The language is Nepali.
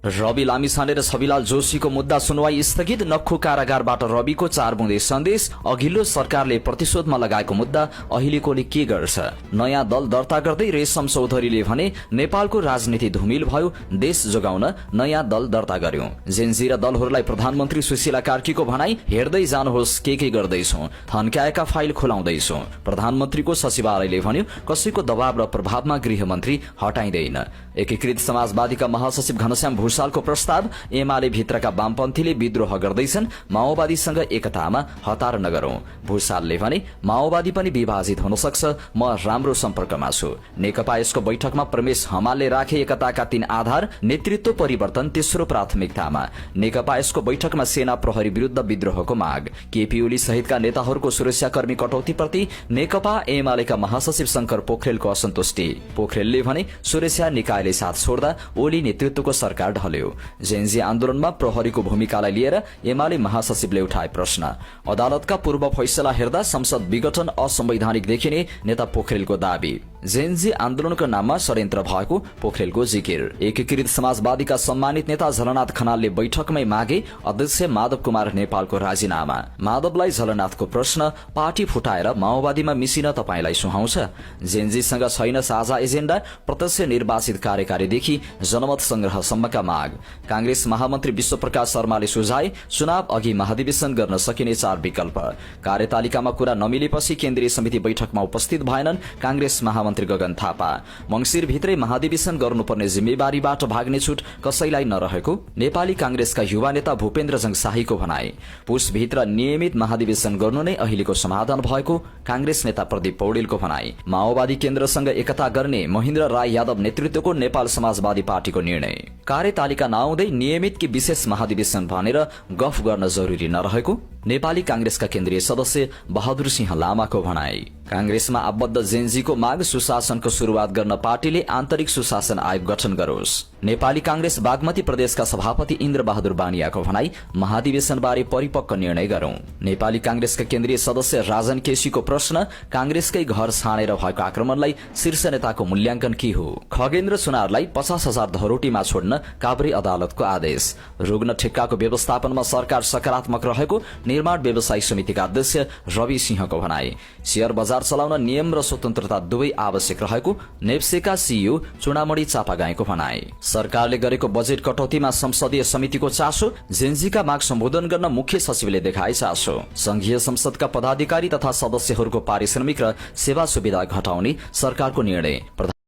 रवि लामिछाने र छविलाल जोशीको मुद्दा सुनवाई स्थगित। नक्खु कारागारबाट रविको 4 बुँदे सन्देश। अघिल्लो सरकारले प्रतिशोधमा लगाएको मुद्दा अहिलेकोले के गर्छ? नयाँ दल दर्ता गर्दै रेशम चौधरीले भने नेपालको राजनीति धुमिल भयो, देश जोगाउन नयाँ दल दर्ता गर्यो। जेन्जी र दलहरूलाई प्रधानमन्त्री सुशीला कार्कीको भनाई, हेर्दै जानुहोस् के गर्दैछौं, थन्काएका फाइल खुलाउँदैछौं। प्रधानमन्त्रीको सचिवालयले भन्यो कसैको दबाव र प्रभावमा गृहमन्त्री हटाइँदैन। एकीकृत समाजवादीका महासचिव घनश्याम भूषालको प्रस्ताव, एमाले भित्रका वामपन्थीले विद्रोह गर्दैछन्, माओवादीसँग एकतामा हतार नगरौं। भूषालले भने माओवादी पनि विभाजित हुन सक्छ, म राम्रो सम्पर्कमा छु। नेकपा यसको बैठकमा प्रमेश हमालले राखे एकताका 3 आधार, नेतृत्व परिवर्तन तेस्रो प्राथमिकतामा। नेकपा यसको बैठकमा सेना प्रहरी विरुद्ध विद्रोहको माग। केपी ओली सहितका नेताहरूको सुरक्षाकर्मी कटौतीप्रति नेकपा एमालेका महासचिव शंकर पोखरेलको असन्तुष्टि। पोखरेलले भने सुरक्षा निकायले साथ छोड्दा ओली नेतृत्वको सरकार ढल्यो। जेन्जी आन्दोलनमा प्रहरीको भूमिकालाई लिएर एमाले महासचिवले उठाए प्रश्न। अदालतका पूर्व फैसला हेर्दा संसद विघटन असंवैधानिक देखिने नेता पोखरेलको दावी। जेन्जी आन्दोलनको नाममा षड्यन्त्र भएको पोखरेलको जिकिर। एकीकृत समाजवादीका सम्मानित नेता झलनाथ खनालले बैठकमै मागे अध्यक्ष माधव कुमार नेपालको राजीनामा। माधवलाई झलनाथको प्रश्न, पार्टी फुटाएर माओवादीमा मिसिन तपाईलाई सुहाउँछ? जेन्जीसँग छैन साझा एजेन्डा, प्रत्यक्ष निर्वाचित कार्यकारीदेखि जनमत संग्रहसम्मका माग। कांग्रेस महामन्त्री विश्वप्रकाश शर्माले सुझाए चुनाव अघि महाधिवेशन गर्न सकिने 4 विकल्प। कार्यतालिकामा कुरा नमिलेपछि केन्द्रीय समिति बैठकमा उपस्थित भएनन् कांग्रेस महामन्त्री गगन थापा। मंगिर भित्रै महाधिवेशन गर्नुपर्ने जिम्मेवारीबाट भाग्ने छुट कसैलाई नरहेको नेपाली कांग्रेसका युवा नेता भूपेन्द्र जङ शाहीको भनाई। पुसभित्र नियमित महाधिवेशन गर्नु नै अहिलेको समाधान भएको कांग्रेस नेता प्रदीप पौडेलको भनाई। माओवादी केन्द्रसँग एकता गर्ने महेन्द्र राय यादव नेतृत्वको नेपाल समाजवादी पार्टीको निर्णय। कार्यतालिका नआउँदै नियमित कि विशेष महाधिवेशन भनेर गफ गर्न जरुरी नरहेको नेपाली कांग्रेसका केन्द्रीय सदस्य बहादुर सिंह लामाको भनाई। कांग्रेसमा आबद्ध जेन्जीको माग, सुशासनको शुरूआत गर्न पार्टीले आन्तरिक सुशासन आयोग गठन गरोस्। नेपाली कांग्रेस बागमती प्रदेशका सभापति इन्द्र बहादुर बानियाको भनाई, महाधिवेशनबारे परिपक्व निर्णय गरौं। नेपाली कांग्रेसका केन्द्रीय सदस्य राजन केसीको प्रश्न, कांग्रेसकै घर छानेर भएको आक्रमणलाई शीर्ष नेताको मूल्याङ्कन के हो? खगेन्द्र सुनारलाई 50,000 धरोटीमा छोड्न काभ्रे अदालतको आदेश। रुग्ण ठेक्काको व्यवस्थापनमा सरकार सकारात्मक रहेको निर्माण व्यवसायी समितिका अध्यक्ष रवि सिंहको भनाई। शेयर बजार चलाउन नियम र स्वतन्त्रता दुवै आवश्यक रहेको नेप्सेका सीईओ चुडामणी चापागाईको भनाई। सरकारले गरेको बजेट कटौतीमा संसदीय समितिको चासो, जेन्जीका माग सम्बोधन गर्न मुख्य सचिवले देखाए चासो। संघीय संसदका पदाधिकारी तथा सदस्यहरूको पारिश्रमिक र सेवा सुविधा घटाउने सरकारको निर्णय।